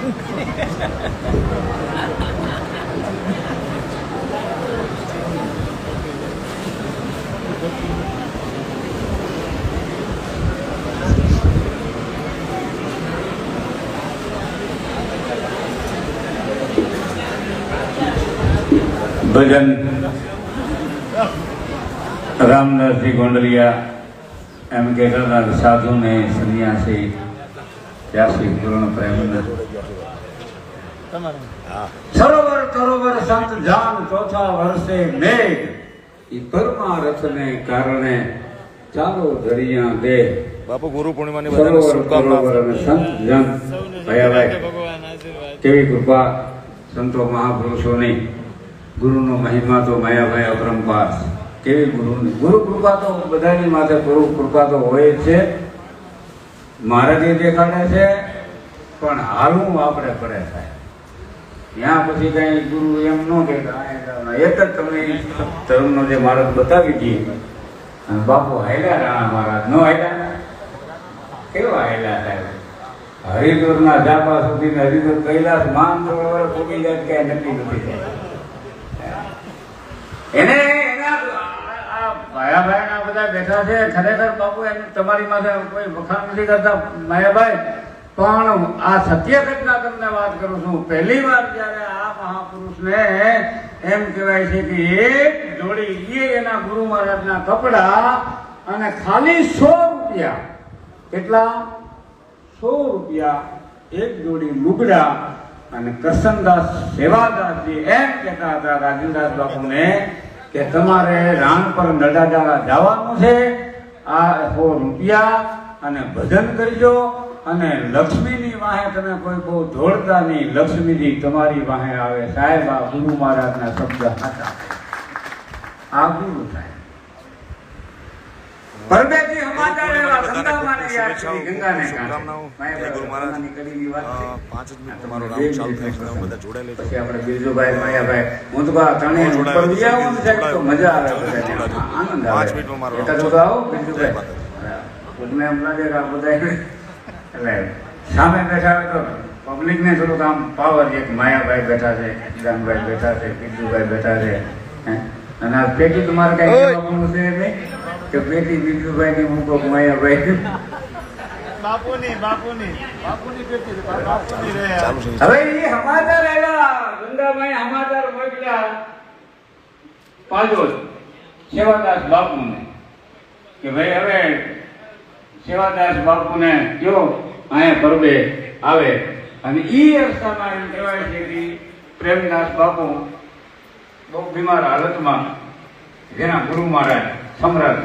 ભજન રામદાસજી ગોંડલિયા એમ કહેતા સાધુ ને સંન્યાસી ત્યાસી પૂર્ણ પ્રેમ સરોવર તરોવર સંત જાન ચોથા વર્ષે મેઘ ઈ પરમારથ ને કારણે ચાલો દરિયા દે બાપુ ગુરુ પૂર્ણિમાની બધાને શુભકામનાઓ. સંત જન ભયાભાઈ કેવી કૃપા સંતો મહાપુરુષોની. ગુરુનો મહિમા તો માયાભાઈ અપરંપાર. કેવી ગુરુની ગુરુ કૃપા તો બધાની માથે ગુરુ કૃપા તો હોય જ છે. મહારાજે દેખાડે છે પણ હાલવું આપણે પડે થાય. ત્યાં પછી કઈ ગુરુ એમ ન કહેતા એક જ તમને ધર્મનો જે મહારાજ બતાવી દઈએ અને બાપુ હાલ્યા રાણા મહારાજ ન હાલ્યા કેવા હાલ્યા થાય. હરિદ્વારના જાપા સુધી હરિદ્વાર કૈલાસ માન પોગી જાય ક્યાંય નક્કી નથી થાય. એને એના માયાભાઈ બધા બેઠા છે. ખરેખર બાપુ એને તમારી માથે કોઈ વખાણ નથી કરતા માયાભાઈ, પણ આ સત્ય ઘટના તમને વાત કરું છું. પહેલી વાર જયારે આ મહાપુરુષને એમ કહેવાય છે કે એક જોડી એના ગુરુ મહારાજના કપડા અને ખાલી 100 રૂપિયા, કેટલા 100 રૂપિયા એક જોડી લુગડા. અને કરશનદાસ સેવાદાસજી એમ કહેતા હતા રાજેન્દ્રદાસ બાપુને કે તમારે રાણ પર નડાડા જવાનું છે, આ 100 રૂપિયા અને ભજન કરજો. અને લક્ષ્મીની વાહે તમે કોઈ બહુ દોડતા નહીં, લક્ષ્મીજી તમારી વાહે આવે. સાહેબ આ ગુરુ મહારાજના શબ્દ હતા. આ ગુરુ સાહેબ પરમેથી સમાચાર એવા ગંગામાને યાદ કરી ગંગાને ગુરુ મહારાજની કડીની વાત છે. 5 મિનિટ તમારો રામ ચાલુ થાય બધા જોડાયેલા છે. પછી આપણે બિરજુભાઈ માયાભાઈ હું તો ત્રણે ઉપર વિયાવું છે તો મજા આવે, બધાને આનંદ આવે. 5 મિનિટમાં મારો એકાદ વખત આવો બિરજુભાઈ. મને એમ લાગે કે આ બધા એટલે સામે બેઠા હોય તો પબ્લિકને થોડુંક આમ પાવર. એક માયાભાઈ બેઠા છે, કિરણભાઈ બેઠા છે, બિરજુભાઈ બેઠા છે. અને આ પેટી તમારે કઈ કહેવાનું છે નહીં કે પેટી બિરજુભાઈ ની હું કહું માયાભાઈ બાપુની પેટી બાપુની રહે. હવે એ સમાચાર આવ્યા ગંગાભાઈ સમાચાર મોકલ્યા પાજોલ સેવાદાસ બાપુને કે ભાઈ હવે સેવાદાસ બાપુને કયો અહીંયા પરબે આવે. અને ઈ અરસામાં એમ કહેવાય છે કે પ્રેમદાસ બાપુ બહુ બીમાર હાલતમાં, જેના ગુરુ મહારાજ સમ્રાટ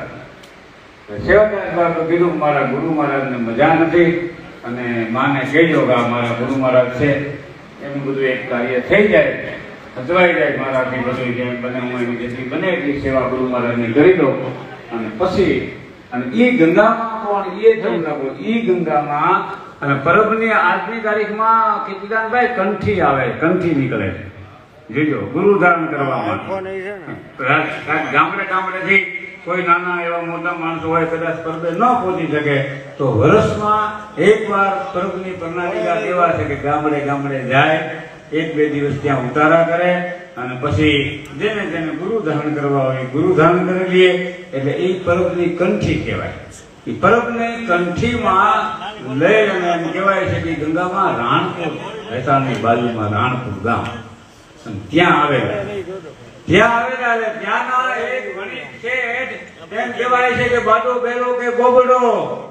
સેવાદાસ બાપુ કીધું મારા ગુરુ મહારાજને મજા નથી અને માને કહેજો કે આ મારા ગુરુ મહારાજ છે. એમ બધું એક કાર્ય થઈ જાય, સચવાઈ જાય મારાથી બધું જેમ બને હું એની જેટલી બને એટલી સેવા ગુરુ મહારાજની કરી દો. અને પછી અને એ ગંગામાં પણ એ જમ લાગો એ ગંગામાં. અને પરબની આજની તારીખમાં કીર્તિદાનભાઈ કંઠી આવે, કંઠી નીકળે છે. જોજો ગુરુ ધારણ કરવામાં. ગામડેથી કોઈ નાના એવા મોટા માણસો હોય કદાચ પરબે ન પહોંચી શકે તો વર્ષમાં એકવાર પરબની પ્રણાલિકા એવા છે કે ગામડે ગામડે જાય, 1-2 દિવસ ત્યાં ઉતારા કરે અને પછી જેને જેને ગુરુ ધારણ કરવા હોય ગુરુ ધારણ કરી લઈએ. એટલે એ પરબની કંઠી કહેવાય. એ પરબને કંઠીમાં લઈ અને એમ કહેવાય છે કે ગંગામાં રાણપુર ભેસાણની બાજુમાં રાણપુર ગામ ત્યાં આવેલા. ત્યાંના એક વણિક શેઠ એમ કહેવાય છે કે બાડો બેલો કે ગોબડો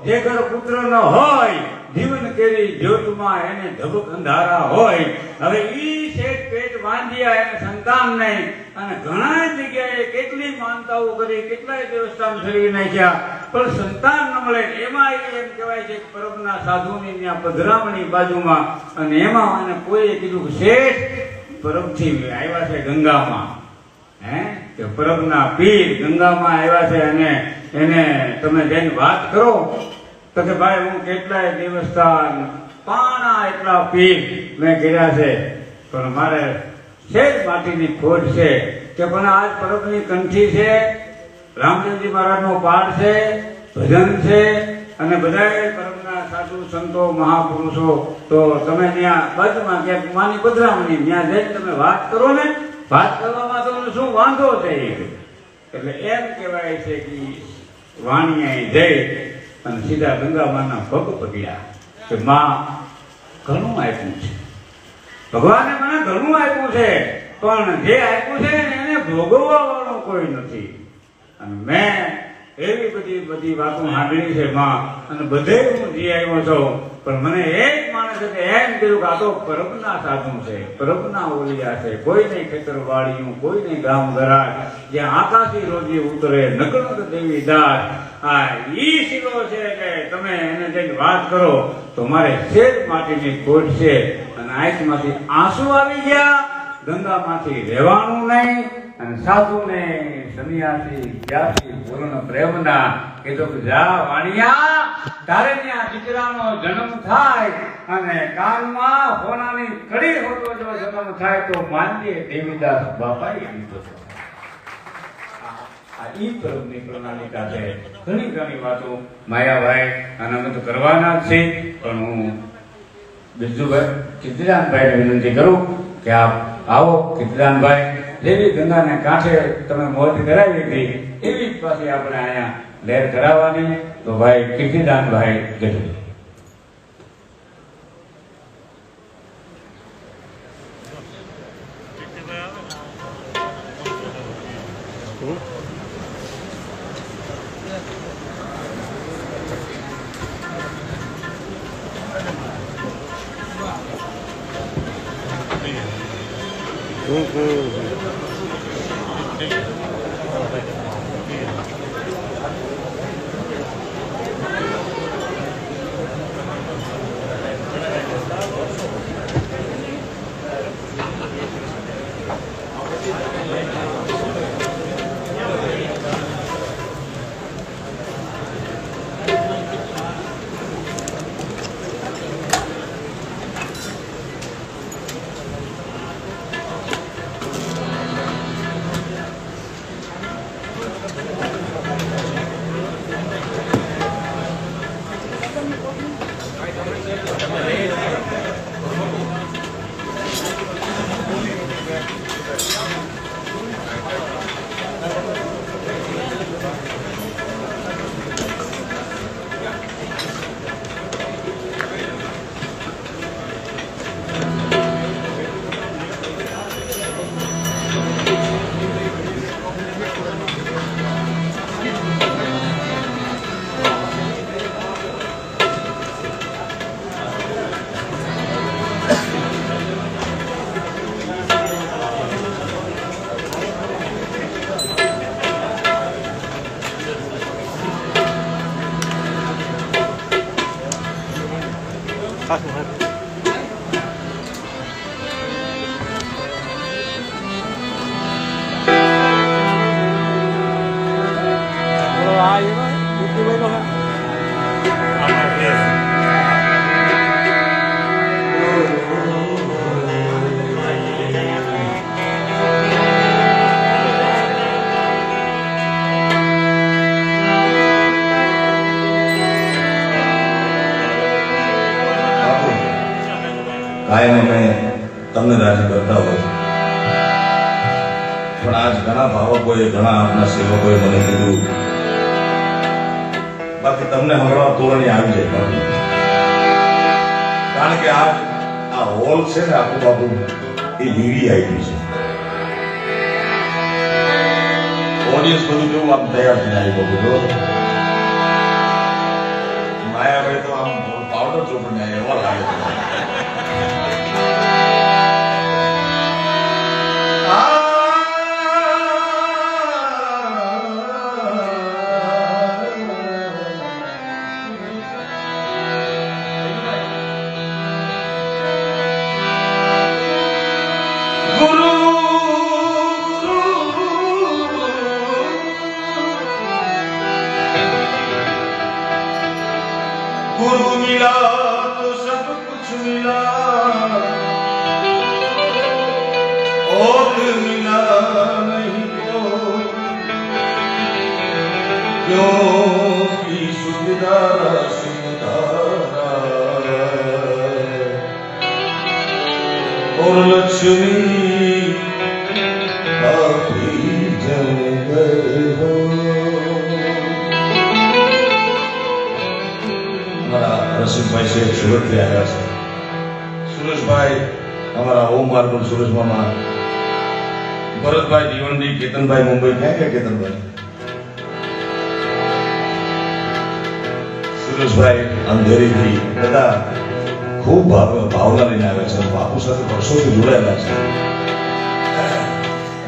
જે ઘર પુત્ર ન હોય જીવન કેરી જ્યોતમાં એને ધબક અંધારા હોય. હવે ઈ શેઠ પેટ વાંધ્યા એને સંતાન નહીં અને ઘણા જગ્યાએ કેટલી માનતાઓ કરી, કેટલાય દેવસ્થાન ફેરવી નાખ્યા પણ સંતાન ન મળે. એમાં એમ કહેવાય છે કે પરબના સાધુની ત્યાં પધરામણી બાજુમાં. અને એમાં એને કોઈએ કીધું કે શેઠ પરબથી આવ્યા છે ગંગામાં, કે પરબના પીર ગંગામાં આવ્યા છે અને એને તમે જઈને વાત કરો. તો કે ભાઈ હું કેટલાય દેવસ્થાન પાણા એટલા પીર મેં કર્યા છે પણ મારે શેર માટીની ખોટ છે. કે પણ આજ પરબની કંઠી છે, રામદેવજી મહારાજનો પાઠ છે, ભજન છે અને બધાએ પરબના સાધુ સંતો મહાપુરુષો, તો તમે ત્યાં બાજુમાં ક્યાંક માની પધરામણી ત્યાં જઈને તમે વાત કરો ને, વાત કરવામાં તમને શું વાંધો છે? એટલે એમ કહેવાય છે કે વાણિયાએ જઈ અને સીધા ગંગામાના પગ પગ્યા કે માં ઘણું આપ્યું છે, ભગવાને મને ઘણું આપ્યું છે, પણ જે આપ્યું છે એને ભોગવવા વાળું કોઈ નથી. અને મેં એવી બધી વાતો સાંભળી છે માં, અને બધે હું જી આવ્યો છું, પણ મને એક માણસે એમ કીધું કે આ તો પરબના સાધુ છે, પરબના ઓલિયા છે, કોઈ નહીં ખેતરવાળીયું, કોઈ નહીં ગામ ગરાજ, જ્યાં આકાશી રોજી ઉતરે નકળત દેવી દાસ. આ ઈ શીલો છે કે તમે એને જઈને વાત કરો તો મારે શેર માટીની ખોટ છે, અને આંખમાંથી આંસુ આવી ગયા, ગંગામાંથી રહેવાનું નહીં. અને સાધુને સન્યાસી જ્ઞાતિ પૂર્ણ પ્રેમના કીધું કે જા વાણિયા, તારે ત્યાં દીકરાનો જન્મ થાય અને કાનમાં સોનાની કડી હોતો જો જન્મ થાય તો માનજે દેવીદાસ બાપાએ કીધું. આ ઈ પરમની પ્રણાલિકા છે. ઘણી વાતો માયાભાઈ અને અમે તો કરવાના જ છે, પણ હું બિરજુભાઈ કીર્તિદાનભાઈને વિનંતી કરું કે આપ આવો. કીર્તિદાનભાઈ, જેવી ગંગાને કાંઠે તમે મોજ કરાવી હતી એવી જ પાછી આપણે અહીંયા લહેર કરાવવાની. તો ભાઈ કીર્તિદાનભાઈ ગઢવી. કાયમ અમે તમને રાજી કરતા હોય, પણ આજ ઘણા ભાવકોએ, ઘણા આપણા સેવકોએ મને કીધું બાકી તમને હમણાં તોરણી આવી જાય, કારણ કે આજ આ હોલ છે ને આખું બાબુ એ લીડી આવી છે. ઓડિયન્સ બધું કેવું આમ તૈયાર થઈને આવી બધું માયાભાઈ તો આમ પાવડર ચોપડીને એવા લાગે છે. गुरु मिला तो सब कुछ मिला, और मिला नहीं क्योंकि सुधारा सुधारा और लक्ष्मी काफी जम गए हो। हमारा रसिकभाई से सूरत થી આવ્યા છે। સુરેશભાઈ हमारा ओम मार्बल सुरेश मामा, भरतभाई दीवंडी, केतनभाई मुंबई, क्या क्या केतनभाई, સુરેશભાઈ અંધેરી થી બધા ખૂબ ભાવના લઈને આવે છે। બાપુ સાથે વર્ષોથી જોડાયેલા છે।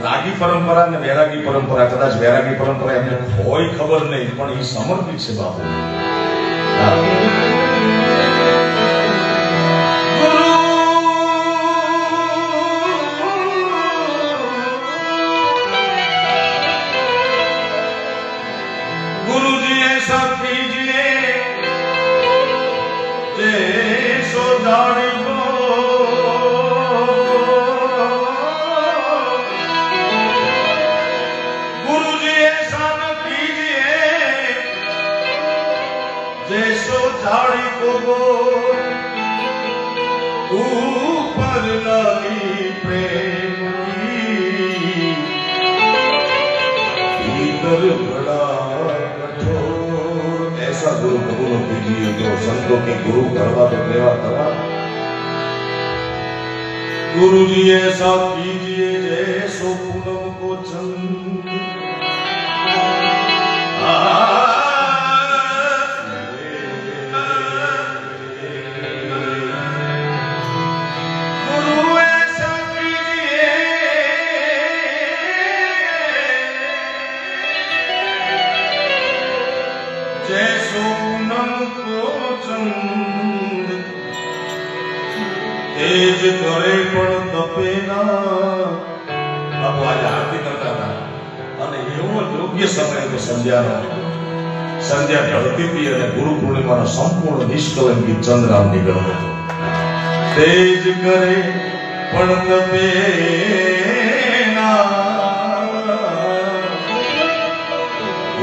રાગી પરંપરા અને વૈરાગી પરંપરા, કદાચ વૈરાગી પરંપરા એમને હોય ખબર નહીં, પણ એ સમર્પિત છે બાપુ। गुरुजी ऐसा कीजिए जैसो जाने को, गुरुजी ऐसा न कीजिए जैसो झाड़ी को ऊपर लगी प्रेम की, भीतर बड़ा कठोर। ऐसा गुरु कबूल कीजिए जो संतों के गुरु करवा तो लेवा करवा। गुरु जी ऐसा कीजिए जैसो पूनम को चंद, गुरु ऐसा कीजिए जैसो पूनम को चंद, तेज करे पण तपे ना। अब आज आरती करता था અને એવો યોગ્ય સમય તો સંધ્યાનો, સંધ્યા ઢળતી હતી અને ગુરુ પૂર્ણિમાનો સંપૂર્ણ નિષ્કલંકી ચંદ્રામ નીકળતો હતો। તેજ કરે પણ તપે ના,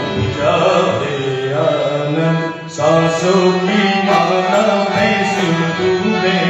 उपजाते आनंद सांसों की माला में सिंधु में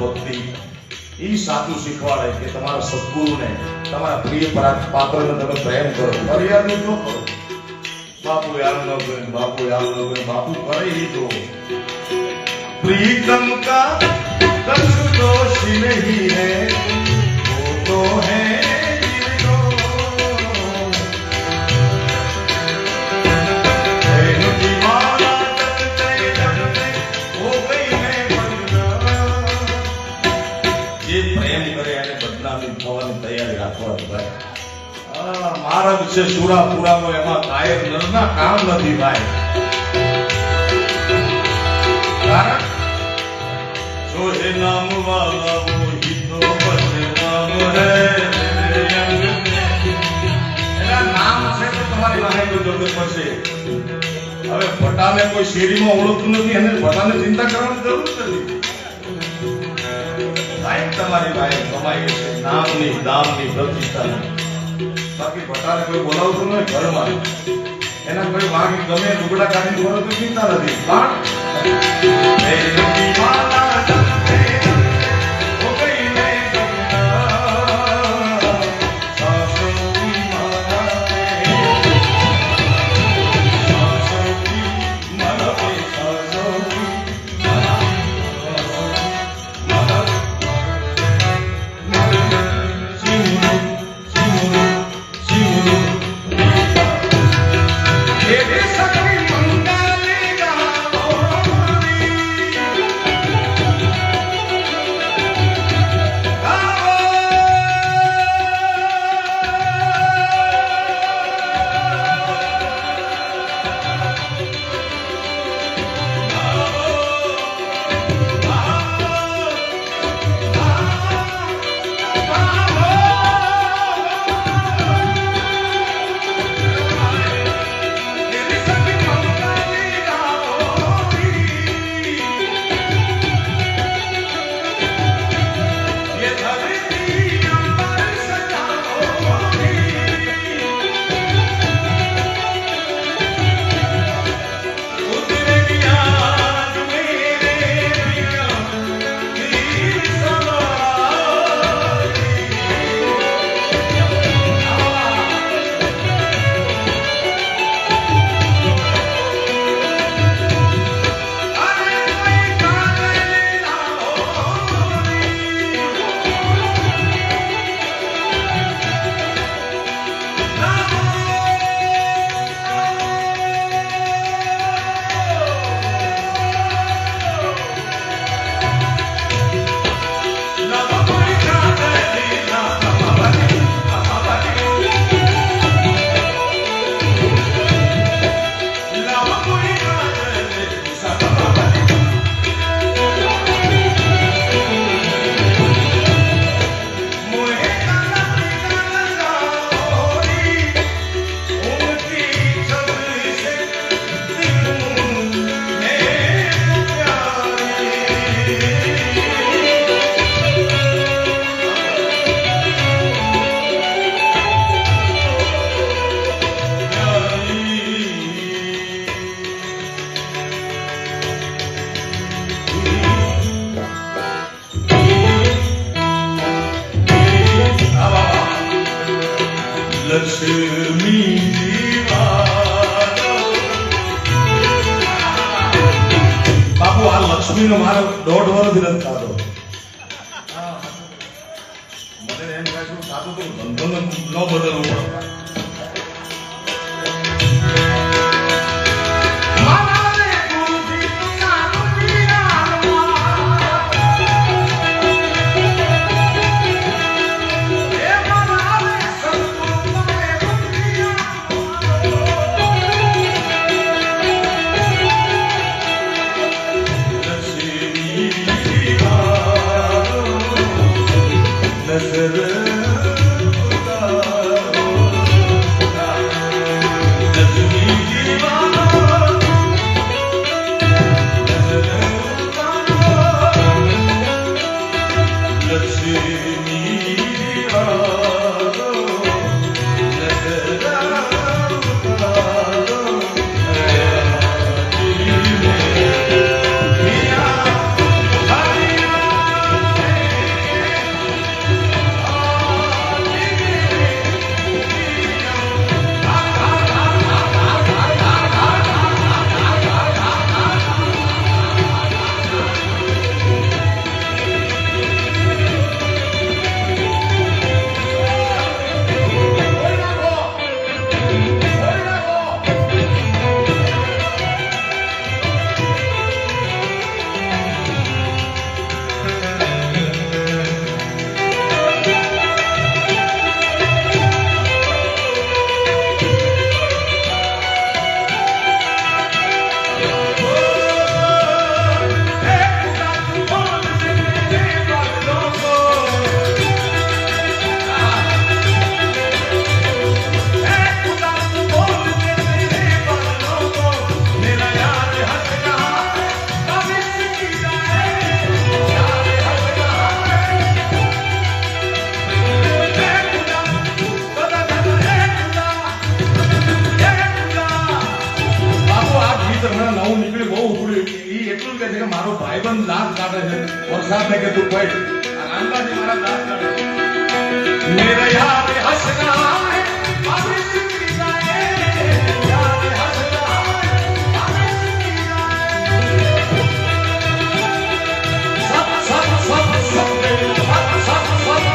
ભક્તિ ઈ સાચું શીખવાડે કે તમારા સદગુરુને તમારા પ્રિય પાત્રને તમે પ્રેમ કરો, મર્યાદિત ન કરો. બાપુ યાર ન કરે, બાપુ યાર ન કરે, બાપુ કરે ઈ તો प्रीतम का कछ दोष नहीं है, वो तो है जिनको प्रेम की माला जपते हो गई है बदनाम. જે પ્રેમ કરે એને બદનામી થવાની તૈયારી રાખવાની ભાઈ. માર્ગ છે સુરા પુરાવો, એમાં કાયમ નરના કામ નથી ભાઈ. કારણ जो है नाम वाला वो ही तो बदनाम है. એના નામ છે તો તમારી વાહે કોઈ જોડે પડશે. હવે ભટાને કોઈ શેરીમાં ઓળખતું નથી, એને ભટાને ચિંતા કરવાની જરૂર નથી. ભાઈ તમારી ભાઈ કમાઈ છે નામની દામની પ્રતિષ્ઠાની. બાકી ભટાને કોઈ બોલાવતું નહીં ઘરમાં, એના કોઈ વાગી ગમે લુગડા કાઢીને બોલો તો ચિંતા નથી. પણ બાપુ આ લક્ષ્મીનો મારો 1.5 વર્ષથી નથી ખાધો. મને એમ થાય છે સાધુ તો ધંધો ન બદલવો પડે. नजर કાઢે છે વરસાદ ને કે તું ભાઈ અંદાજી મારા દાંત કાઢે મેરા યાર હસ રહા હૈ બાબે સિંગી જાએ યાર હસ રહા હૈ બાબે સિંગી જાए सब सब सब सब सब सब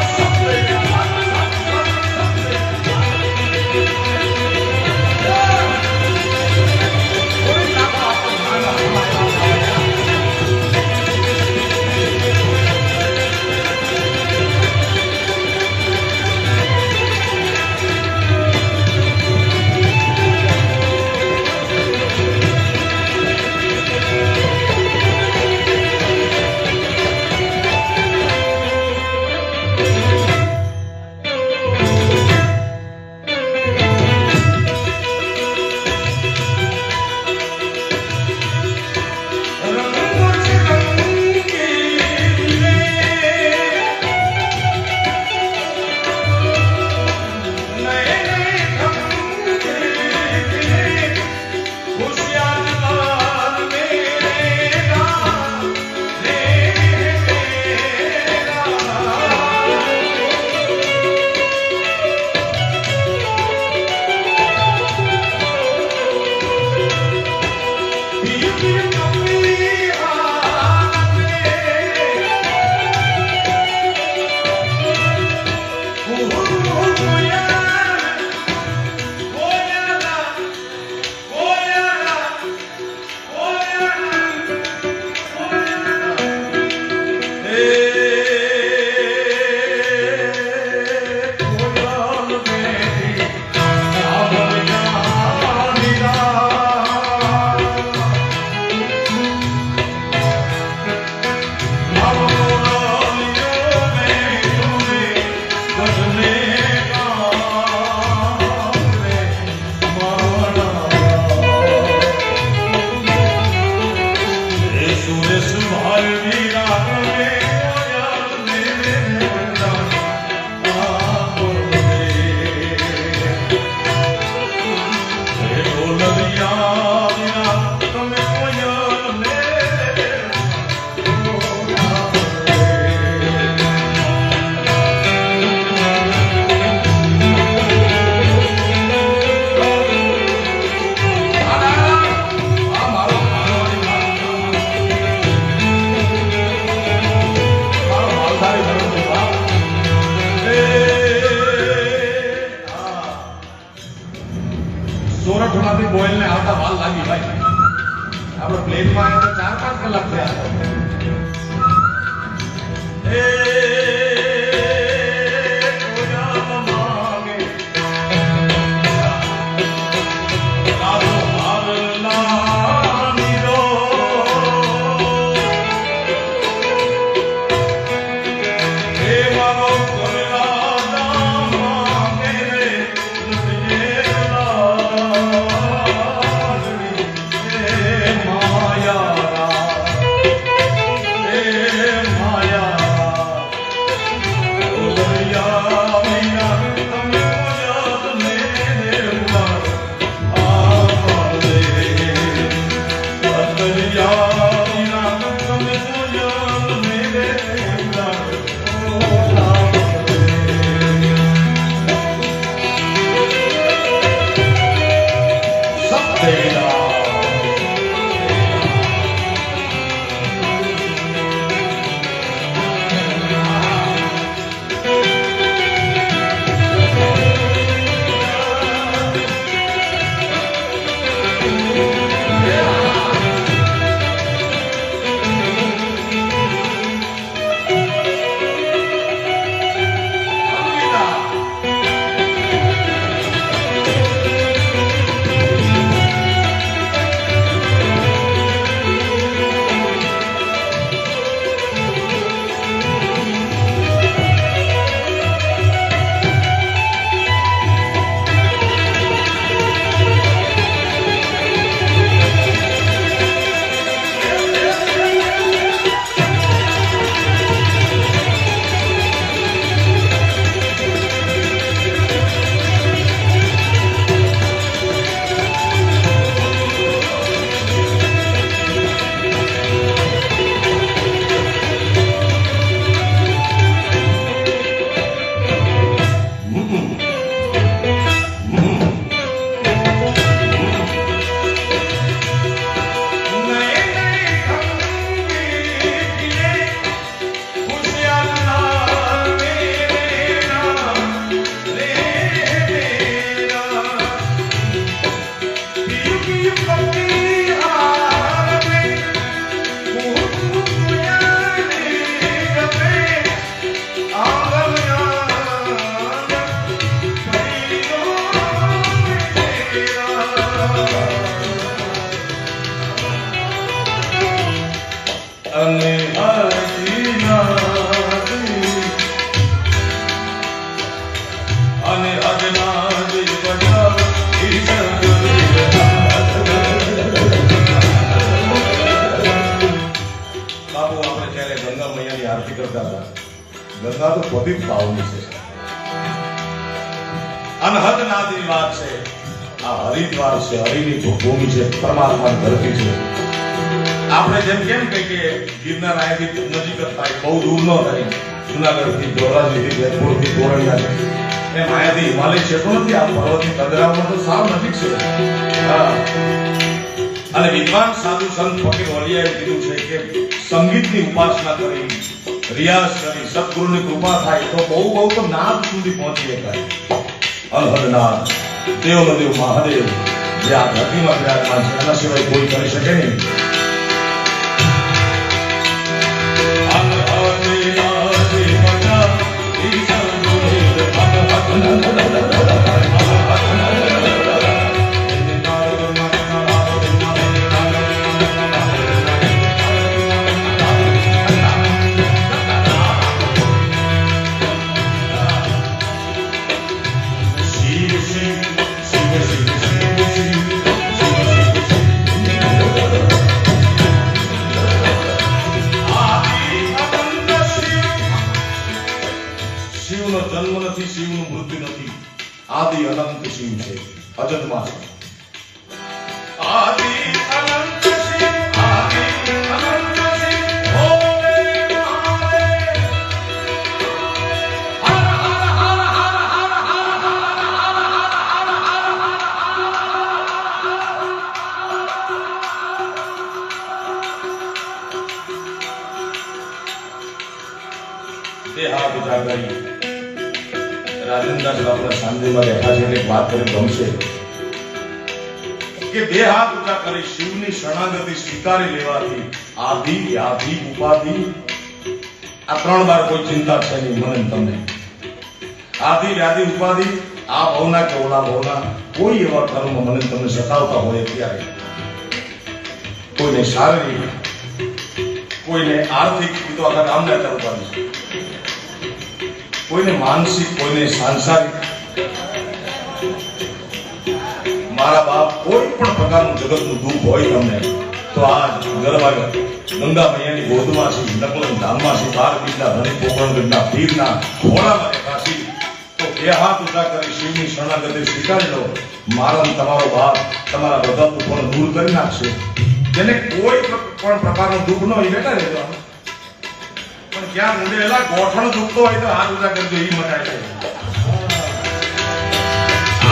સોરઠમાંથી બોયલ ને આવતા વાલ લાગી ભાઈ આપણે પ્લેન માં તો 4-5 કલાક થયા અને અને અજના જે બજાવ બાપુ આપણે જ્યારે ગંગા મૈયાની આરતી કરતા હતા, ગંગા તો પતિત પાવની છે, અનહદ નાદની વાત છે, આ હરિદ્વાર છે, હરિની ભૂમિ છે, પરમાત્માની ધરતી છે. આપણે જેમ કેમ કે ગિરનાર આયાથી નજીક જ થાય, બહુ દૂર ન થાય, જુનાગઢથી ધોરાજીથી જેતપુરથી તોરણિયા એમ આયાથી હિમાલય ક્ષેત્રો નથી, આ પર્વતની કદરાઓમાં તો સાવ નજીક છે. અને વિદ્વાન સાધુ સંત ફકીર વલિયાએ કીધું છે કે સંગીતની ઉપાસના કરી, રિયાઝ કરી, સદગુરુની કૃપા થાય તો બહુ બહુ તો નાદ સુધી પહોંચી શકાય. અનહદનાદ દેવદેવ મહાદેવ જે આ ધરતીમાં બિરાજમાન છે, એના સિવાય કોઈ કરી શકે નહીં. શિવનો જન્મ નથી, શિવનું મૃત્યુ નથી, આદિ અનંત શિવ છે, અજન્મા છે. આદિ અનંત શિવ, આદિ અનંત શિવ, ભોલે મહાદેવ. હર હર હર હર હર હર. દેહાદ જાગરી રાજેન્દ્રદાસ બાપુના સાંજમાં બેઠા છે, એક વાત કરી ગમશે કે બે હાથ ઊંચા કરી શિવની શરણાગતિ સ્વીકારી લેવાથી આદિ વ્યાધિ ઉપાધિ આ ત્રણ બાર કોઈ ચિંતા છે નહીં મને તમને. આદિ વ્યાધિ ઉપાધિ આ ભવના કે ઓલા ભવના કોઈ એવા કર્મ મને તમને સતાવતા હોય ત્યારે, કોઈને શારીરિક, કોઈને આર્થિક, તો આખા ગામના તરફથી, કોઈને માનસિક, કોઈને સાંસારિક, મારા બાપ કોઈ પણ પ્રકારનું જગતનું દુઃખ હોય તમને તો આ ગરબા ગંગા મૈયાની ગોદમાં છે, નકલન ધામમાં છે, 12 બીજના ધણી પોકરણગઢના પીરના ઘોડામાં રહેતા છે, તો બે હાથ ઊંચા કરી શિવની શરણાગતિ સ્વીકારી લો. મારા તમારો બાપ તમારા બધા દુઃખોને દૂર કરી નાખશે. જેને કોઈ પણ પ્રકારનું દુઃખ ન હોય બેઠા રહેજો, પણ ક્યાં ઊંડેલા ગોઠણ દુખતો હોય તો હાથ ઊંચા કરજો, એ મટાય છે.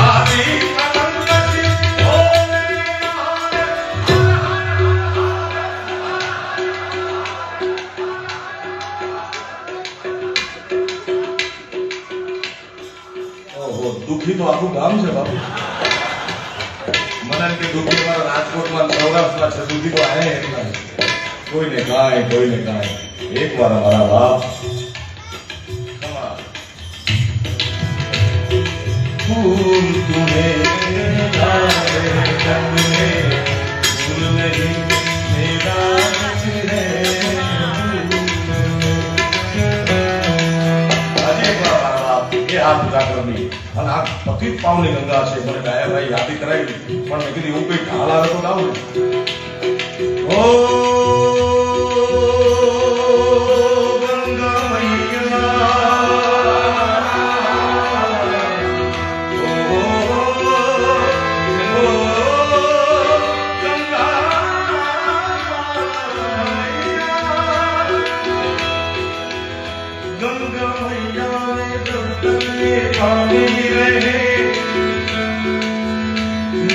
આદિ અનંત શિવ, ભોલે મહાદેવ. ઓહો, દુખી તો આખું ગામ છે બાપુ. મને કે દુખી મારા રાજકોટમાં, સૌરાષ્ટ્રમાં છે, દુખી તો આયા એટલા છે. કોઈને કાંઈ, કોઈને કાંઈ. એક વાર મારા બાપ फूल तुम्हें फूल नहीं मेरा है. આજે એક વાર મારા બાપ એ હાથ ઊંચા કરી અને આ પતિત પાવની ગંગા છે, મને ડાયાભાઈ યાદી કરાવી, પણ મેં કીધું એવું કઈ ઢાલ આવે તો લાવું. ઓ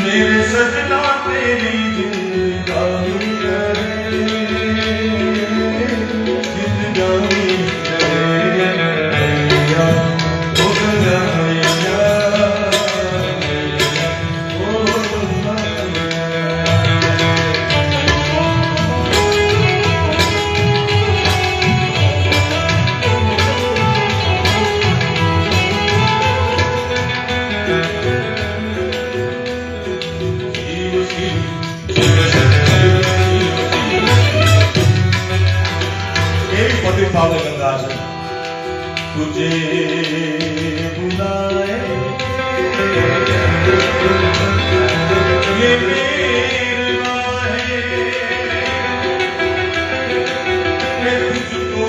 मेरे सजना तेरी जिंदगानी तुझे बुलाए ये मेरा है मैं तुझको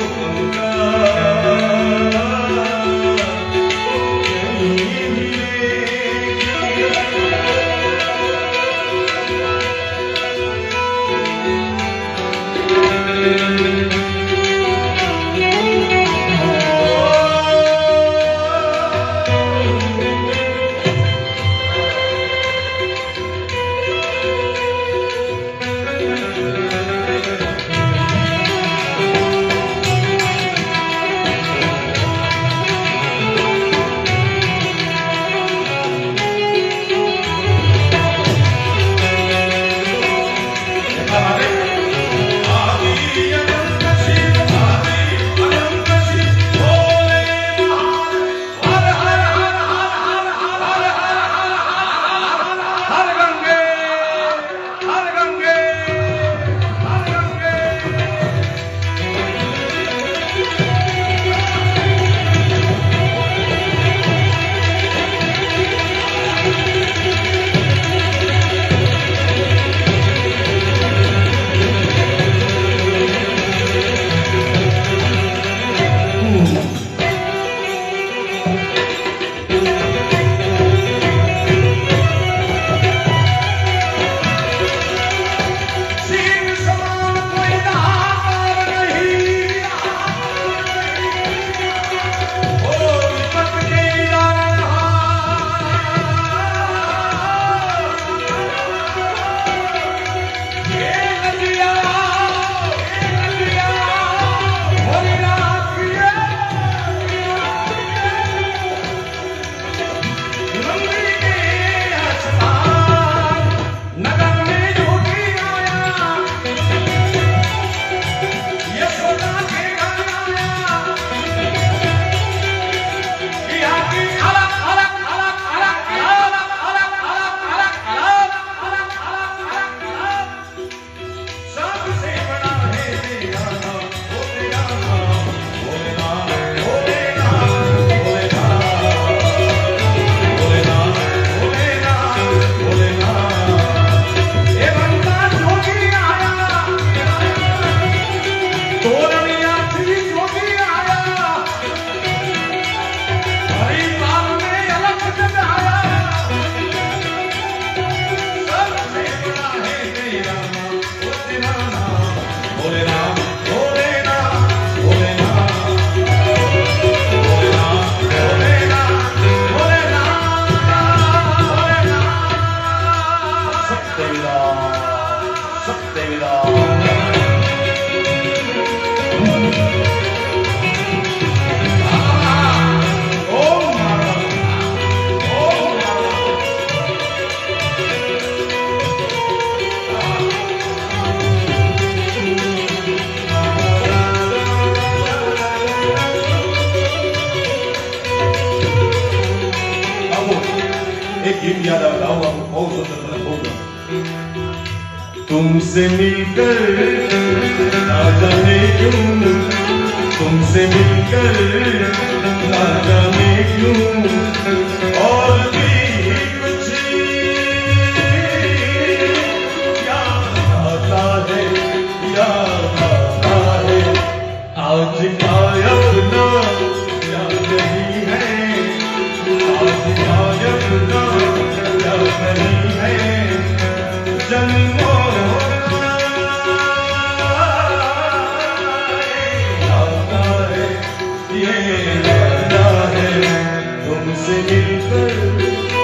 तुमसे मिलकर ना जाने क्यों तुमसे मिलकर ना जाने क्यों और भी कुछ याद आता है आज गायब ना याद नहीं है आज गायब ना याद नहीं है जन्मों तुमसे मिलकर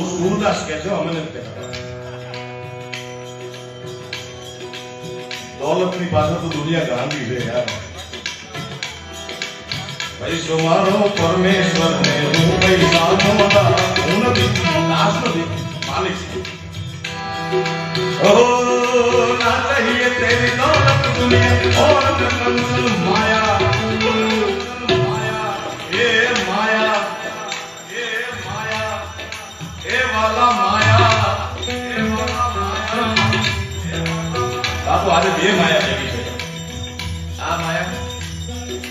આવું સૂરદાસ કે છે અમે નથી કહેતા દોલતની પાછળ તો દુનિયા ગાંધી છે યાર પૈસો મારો પરમેશ્વર ને હું પૈસા નમતા હું નથી દાસ નથી માલિક છું ओ ना चाहिए तेरी दौलत दुनिया और कंचन माया माया ये माया ये माया ये वाला माया ये वाला माया बाबू आज ये माया भેગી છે આ માયા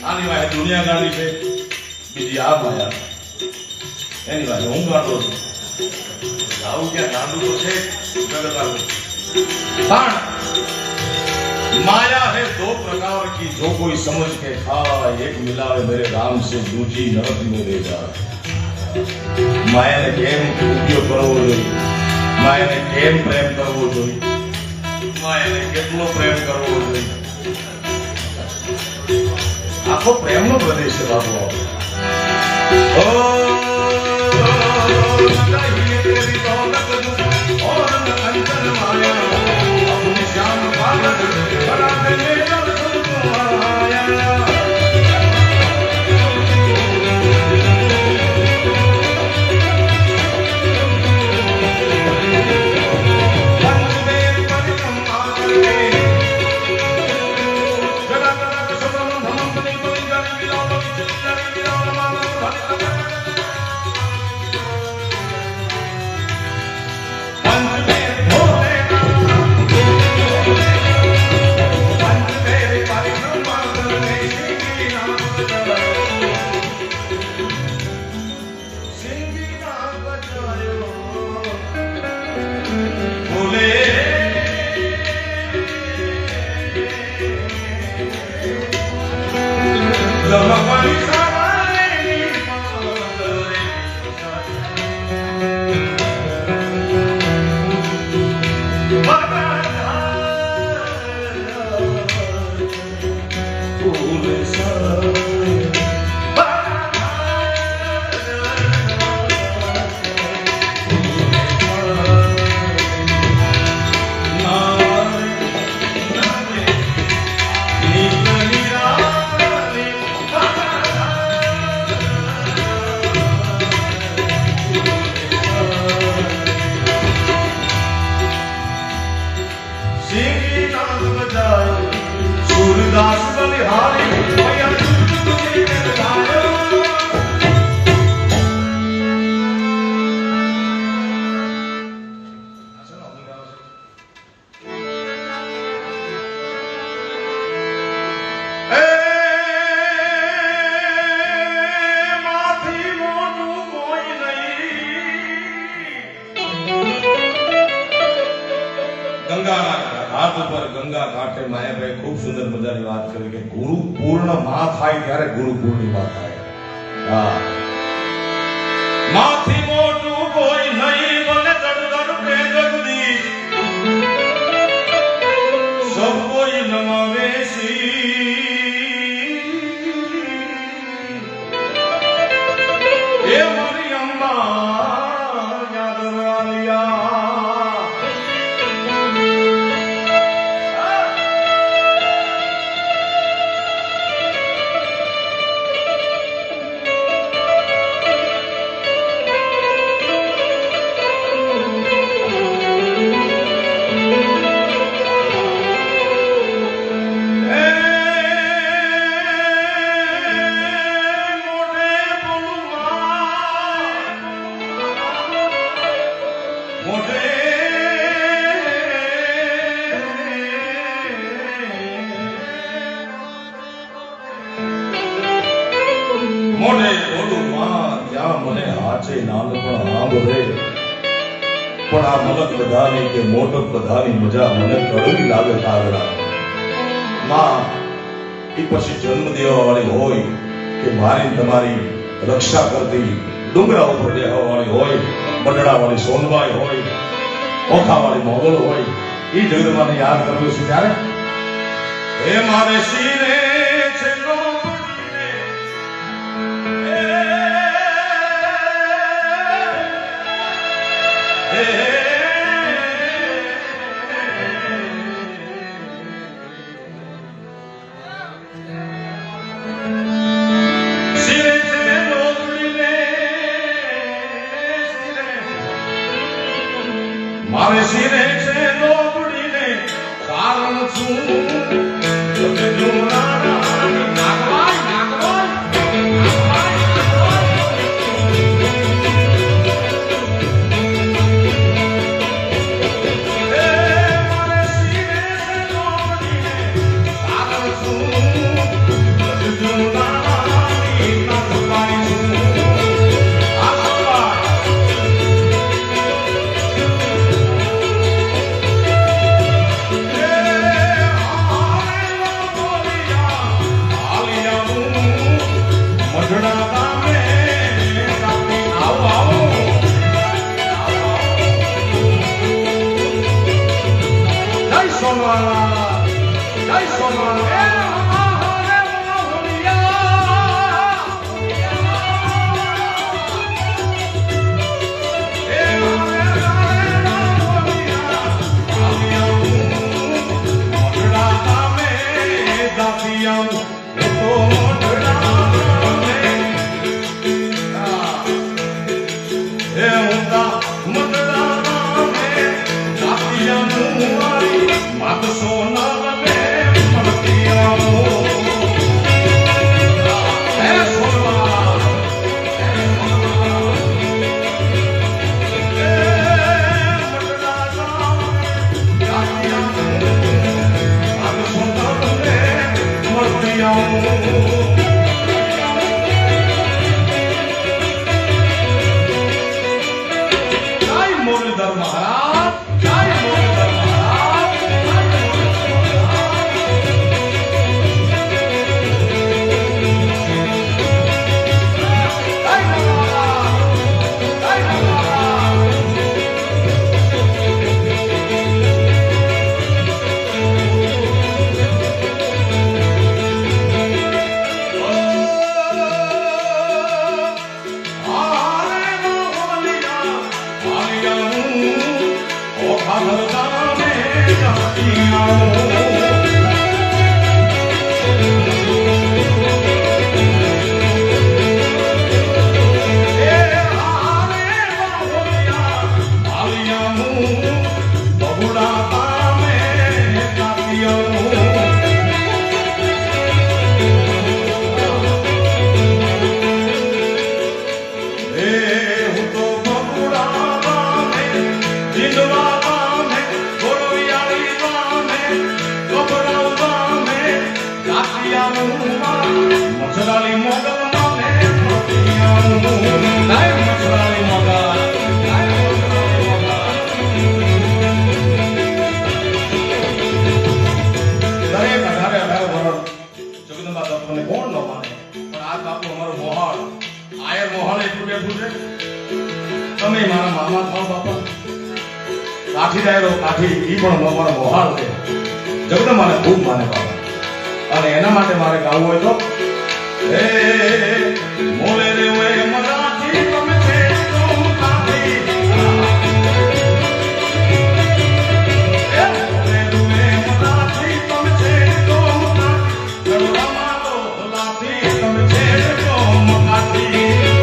આની વાય દુનિયા ગાડી છે બીજી આ માયા એની વાય હું ગાડો છું जाऊ क्या गांडू तो से पण माया है दो प्रकार की जो कोई समझ के खाए एक मिलावे मेरे राम से दूजी नरक में ले जा माया ने केम उपयोग करवो जोईए माया ने केम प्रेम करवो जोईए माया ने केटलो प्रेम करवो जोईए आखो प्रेम नो प्रदेश है बाबू ओ तेरी दौलत और कंचन माया अपने श्याम पालक बना दे मेरा तुम्हारा सूरदास बलिहारी भैया तुझे लगायो ए माथी मोटू कोई नहीं गंगा हाथ पर गंगा कांठे माया भाई खूब सुंदर मजानी बात करी कि गुरु पूर्ण मां थाय त्यारे गुरु पूर्णिमा थाय हां माथी मोटू कोई नहीं बने दर पे जगदीश सब कोई नमावे सी ए मरी अम्मा याद वालिया मोटे बोलू मां क्या मने हाचे नानपण आंबरे पण आ मलक बधानी के मोटक बधानी मजा मने कड़वी लागे कागड़ा मां ई पछी जन्म देवा वाली होय के मारी तमारी रक्षा करती डुंगरा ऊपर देवा वाली होय बडड़ा वाली सोनबाई होय ओखा वाली मोगल होय ई जगत माने याद करवे छे त्यारे हे मारे सीने छेलो મારે શિરે છે લોબડીને કારણ છું કાઠી ડાયરો કાઠી ઈ પણ મારો મોહાળ છે જગદંબાને ખૂબ માને બાબા અને એના માટે મારે ગાવું હોય તો હે મોલે રે ઓય મરાઠી તમે છે તું કાઠી હે મોલે રે મરાઠી તમે છે તું કાઠી ગળવામાં તો લાઠી તમે છે તું કાઠી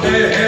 Hey!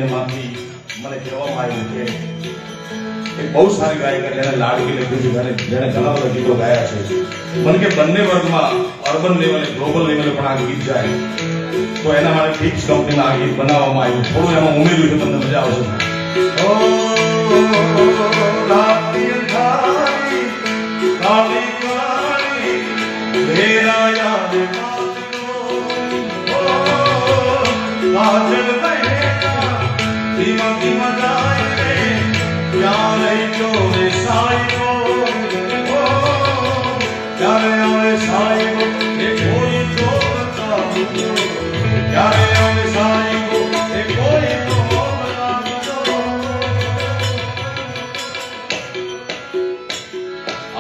એમાંથી મને કહેવામાં આવ્યું કે એક બહુ સારી ગાયિકા જેને લાડકી લખ્યું છે, જેણે ઘણા બધા ગીતો ગાયા છે. મને કે બંને વર્ગમાં અર્બન લેવલે ગ્લોબલ લેવલે પણ આ ગીત જાય તો એના માટે ફિક્સ કંપનીમાં આ ગીત બનાવવામાં આવ્યું. થોડું એમાં ઉમેર્યું છે, તમને મજા આવશે. ઓ રાતી અંધારી કાળી કાળી મેરા યાદ કાજલ બહેના ધીમા ધીમા જાય રે ક્યારે ચોરે સાઈઓ ક્યારે આવે સાઈઓ એ કોઈ તો બતાવો ક્યારે આવે સાઈઓ એ કોઈ તો બતાવો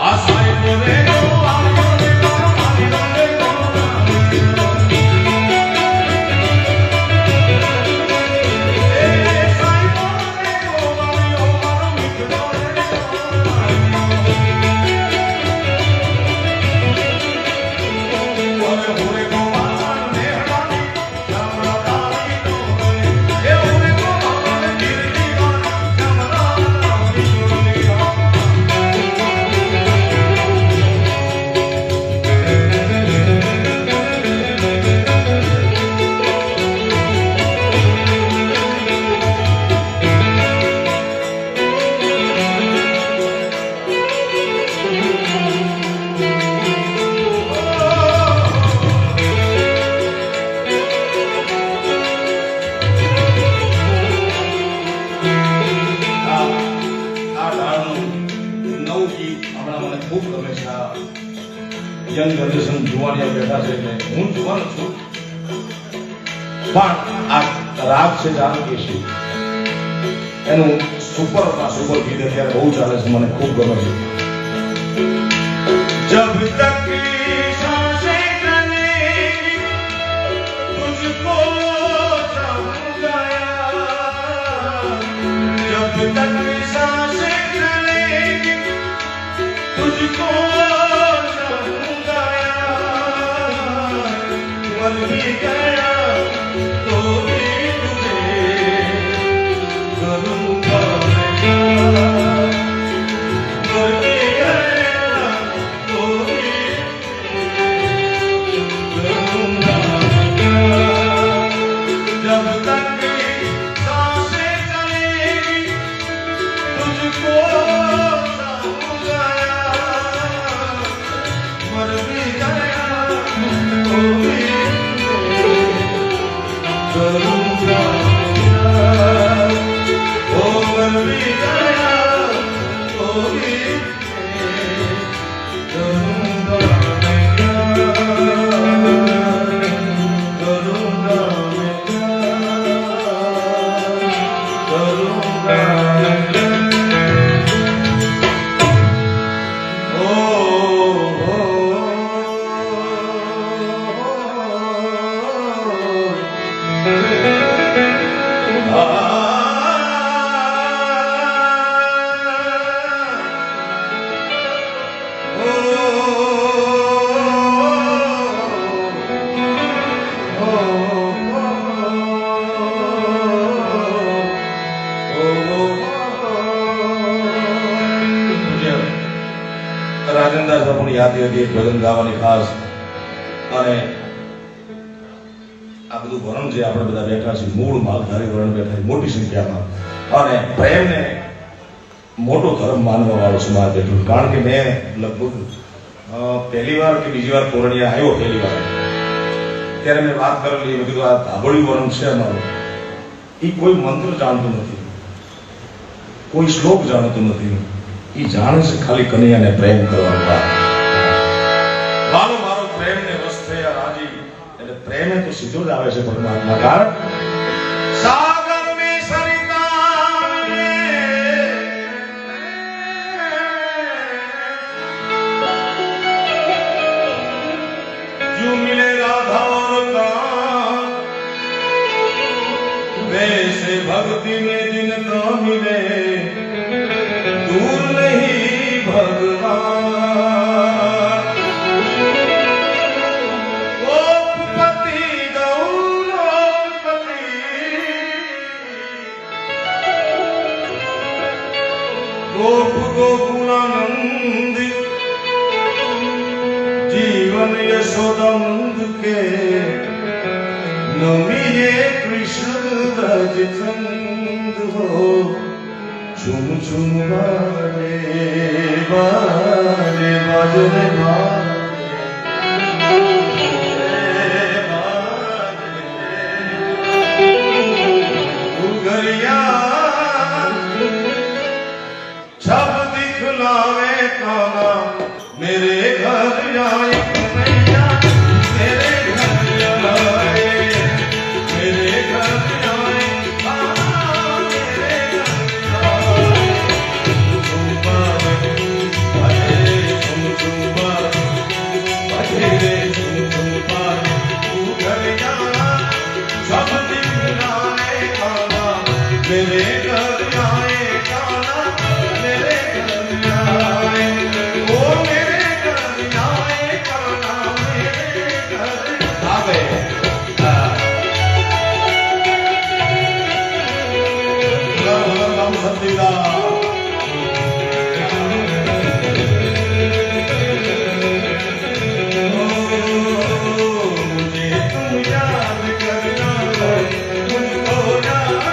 આ સાઈઓ રે યંગ જનરેશન જુવાનિયા બેઠા છે એટલે હું જુવાન છું પણ આ રાગ છે જાનકી એનું સુપર ગીત અત્યારે બહુ ચાલે છે, મને ખૂબ ગમે છે. જબ તક सांसें चलेंगी तुझको चाहूंगा जब तक सांसें चलेंगी तुझको मर भी गया तो भी तुझे करूंगा मर भी गया तो भी करूंगा जब तक सांसें चलेंगी तुझको चाहूंगा मर भी गया तो भी करूंगा ओ मर भी गया तो भी करूंगा રાજેન્દ્રદાસ બાપુની યાદી હતી એક ભજન ગાવાની ખાસ અને આ બધું વરણ જે આપણે બધા બેઠા છીએ મૂળ માલધારી વરણ બેઠા છે મોટી સંખ્યામાં અને પ્રેમને મોટો ધર્મ માનવા વાળો સમાજ બેઠું કારણ કે મેં લગભગ પહેલી વાર કે બીજી વાર કોરણિયા આવ્યો પહેલી વાર ત્યારે મેં વાત કરેલી મેં કીધું આ ધાબળિયું વરણ છે અમારું એ કોઈ મંત્ર જાણતું નથી કોઈ શ્લોક જાણતું નથી એ જાણે છે ખાલી કનૈયાને પ્રેમ કરવાનું વાલો મારો પ્રેમને વશ થયા રાજી એટલે પ્રેમે તો સીધો જ આવે છે પરમાત્મા કારણ સાગર મે સરિતા जो मिले राधा और कांत वैसे भक्ति में जिनका मिले दूर नहीं भगवान गोपति गौरपति गोप गोकुलानंद जीवन यशोदानंद के नमिए कृष्ण ब्रज चंद हो चुम चुम बारे बारे बाजरे घरिया छब दिखलावे काना मेरे घर आए कन्हैया मेरे घर आए मेरे घर आए काना मेरे घर आए तुम बारे अरे तुम बारे अरे तुम बारे तू घर जाना छब दिखलावे काना मेरे घर आए काना मेरे घर आए ओ मेरे घर आए काना मेरे घर आवे राम सतीदा मुझे तुम याद करना मुझको याद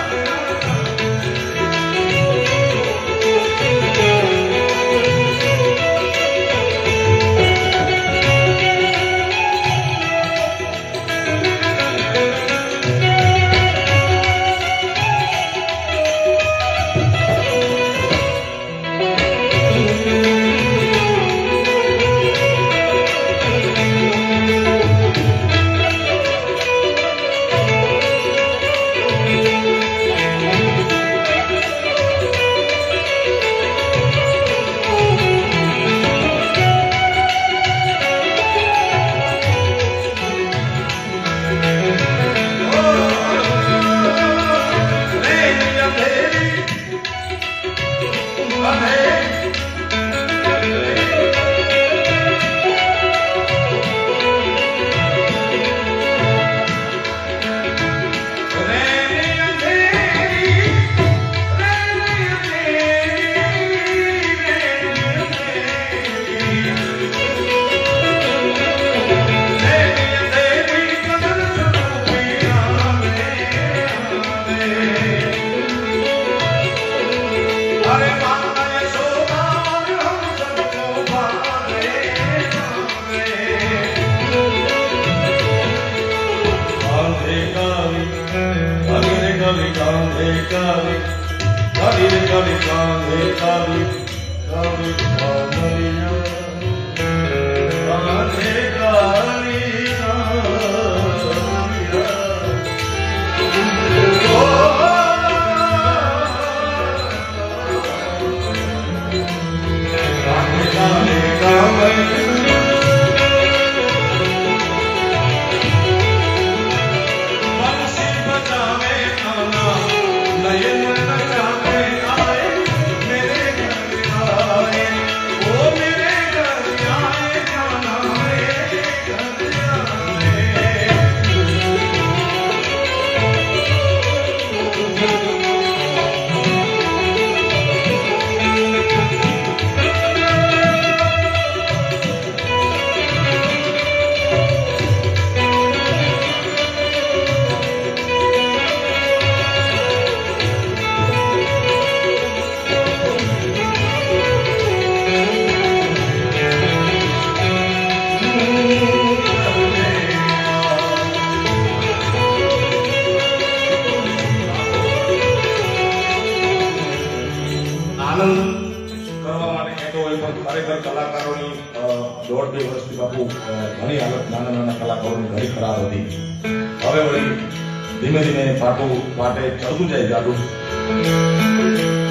धीमे धीमे पाटो पाटे चढ़ू जाए जादू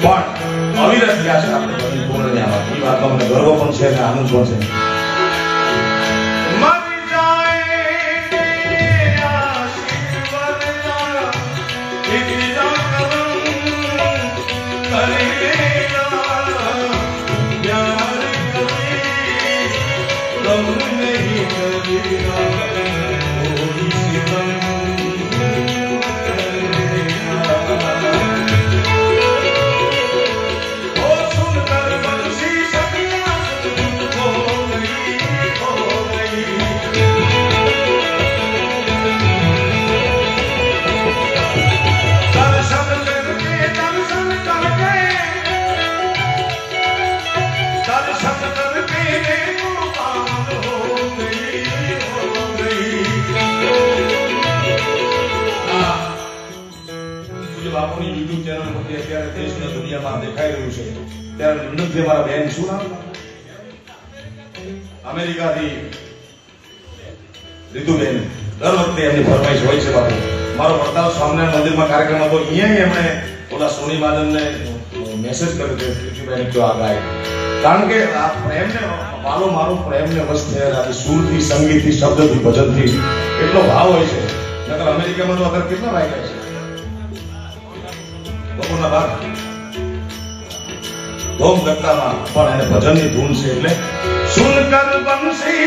पण अविरत प्रयास આપણે બની પૂર્ણ ને આવા એ વાત અમને ગર્વ પણ છે અને આનંદ પણ છે મરી જાય આશીર્વાદ તારા ઇતના કરમ કરેલા પ્યાર કભી ગમ નહીં કરેલા कोई सितम ओ सुन ચેનલ પરથી અત્યારે દેશ અને દુનિયામાં દેખાઈ રહ્યું છે ત્યારે લંડનથી અમારા બેન શું નામ અમેરિકાથી રીતુબેન દર વખતે એમની ફરમાઈશ હોય છે બાપુ મારો વડતાલ સ્વામિનારાયણ મંદિરમાં કાર્યક્રમ હતો અહીંયા એમણે ઓલા સોની માદનને મેસેજ કર્યો કે રીતુબેન જો આ ગાય કારણ કે આ પ્રેમને મારો મારો પ્રેમને વશ થયેલા સુરથી સંગીતથી શબ્દથી ભજનથી એટલો ભાવ હોય છે નકર અમેરિકામાં તો અગર કેટલા વાગ્યા છે બપોરના બાર ધોમ ગત્તામાં પણ એને ભજનની ધૂન છે એટલે સુનકર બંસી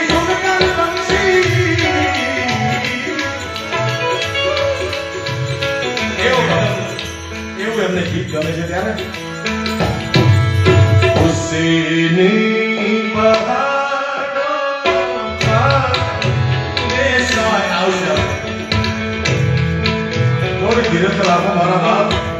એવું એમને ગીત ગમે છે ત્યારે હુસેની પહાડો આવશે થોડી ધીરજ રાખો મારા બાપ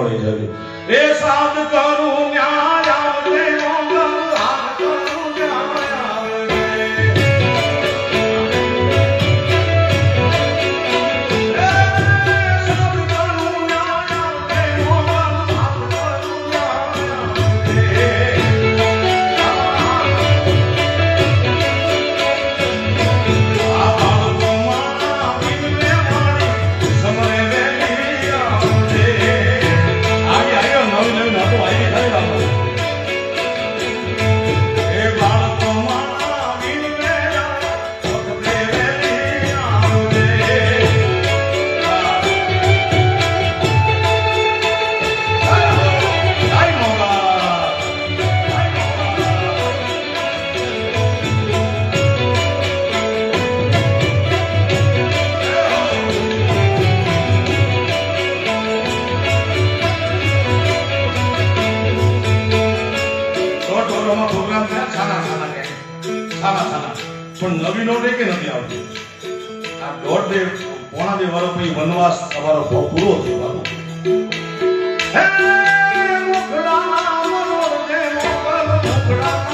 રહી જવી એ સાદ કરું ન્યાય આવજે મોગલ સાદ કરું ન્યાય આવજે પણ નવી નોટ કે નથી આવતી આ દોઢ બે પોણા બે વર્ષ પછી વનવાસ તમારો પૂરો થયો બાબુ હે મુખડા મનોર દે મોગલ મુખડા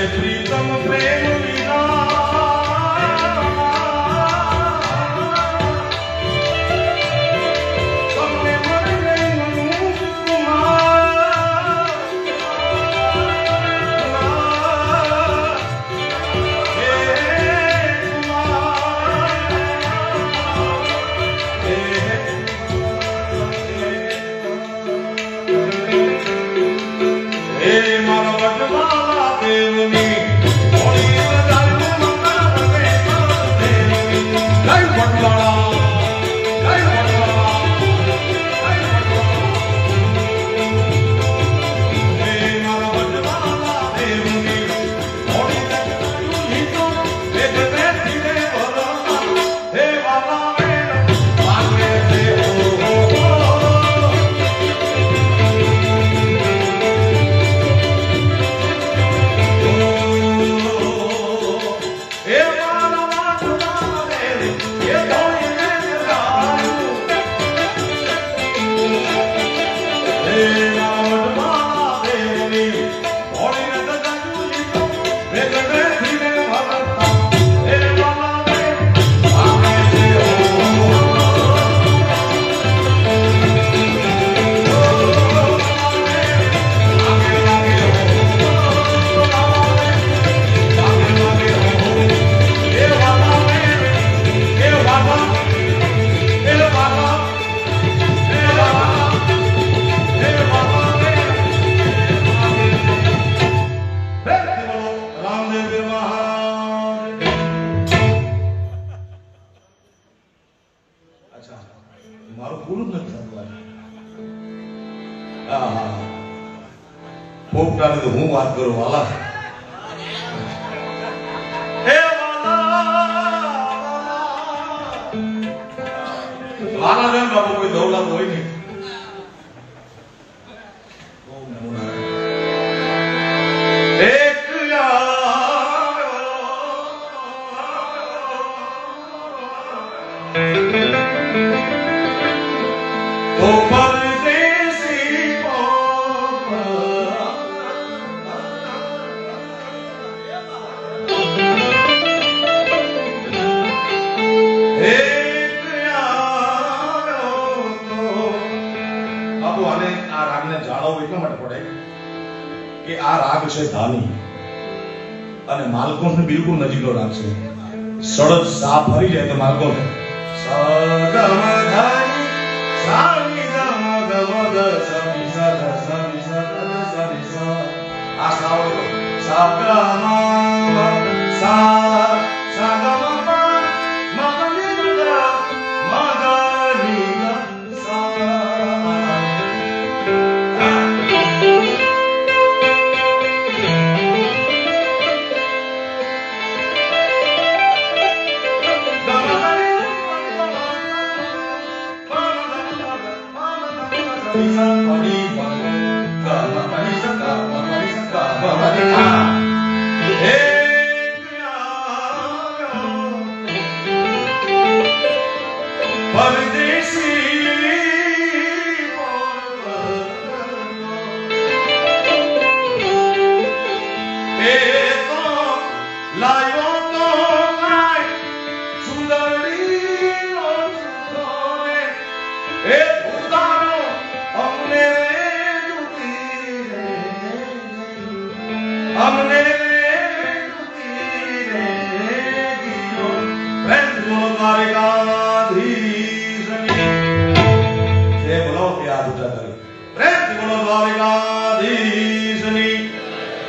પ્રીતમ પ્રેમ મારા વડવાલા દેવની હોળી મારું પૂરું નથી થતું. આહા, પોપટાની તો હું વાત કરું વાલા. હે વાલા ને બાપુ કોઈ દોલત હોય નહીં. ઓમ નમો નારાયણ. એક તો પરદેશી જાળવવું એટલા માટે પડે કે આ રાગ છે ધાની અને માલકોને બિલકુલ નજીકનો રાગ છે. સડદ સા ફરી જાય તો માલકો સગમ ધાની સાની ગમ ગમ દ સમી સદ સમી સદ સમી સ આ સાવ સગમ સા સગમ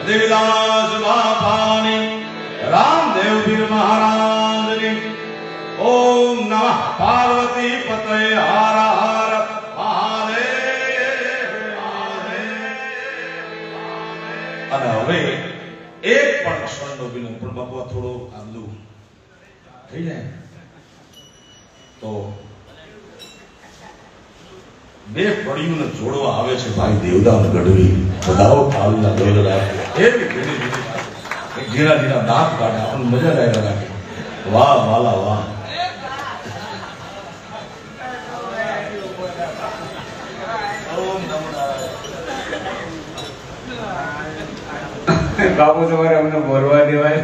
દેવીદાસ બાપાની રામદેવ પીર મહારાજની. ઓમ નમઃ પાર્વતી પતય હર હર મહાદેવ. અને હવે એક પણ ક્ષણનો વિલંબ પણ બાપા થોડો આદલું થઈ જાય તો બે પડીઓને જોડવા આવે છે ભાઈ દેવદાન ગઢવી. બધાઓ તાળીના ગોળડા એવી ઘણી ઝીણા ઝીણા દાંત કાઢે આપણને મજા લાગ્યા રાખે. વાહ વાલા વાહ. બાપુ તમારે અમને બોલવા દેવાય.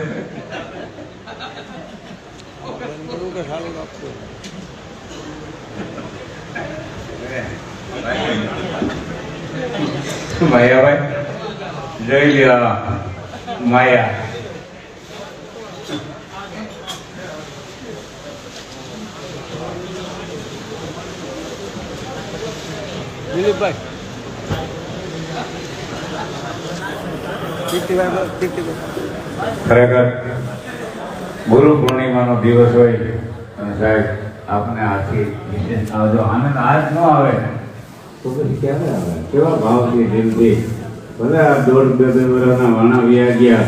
માયાભાઈ જોઈ લ્યો માયા. દિલીપભાઈ ખરેખર ગુરુ પૂર્ણિમાનો દિવસ હોય અને સાહેબ આપને આથી વિશેષ આવજો. આનંદ આજ ન આવે તો પછી ક્યારે આવે? કેવા ભાવથી દિલથી ભલે આ 1.5-2 વર્ષના વાણા વ્યા ગયા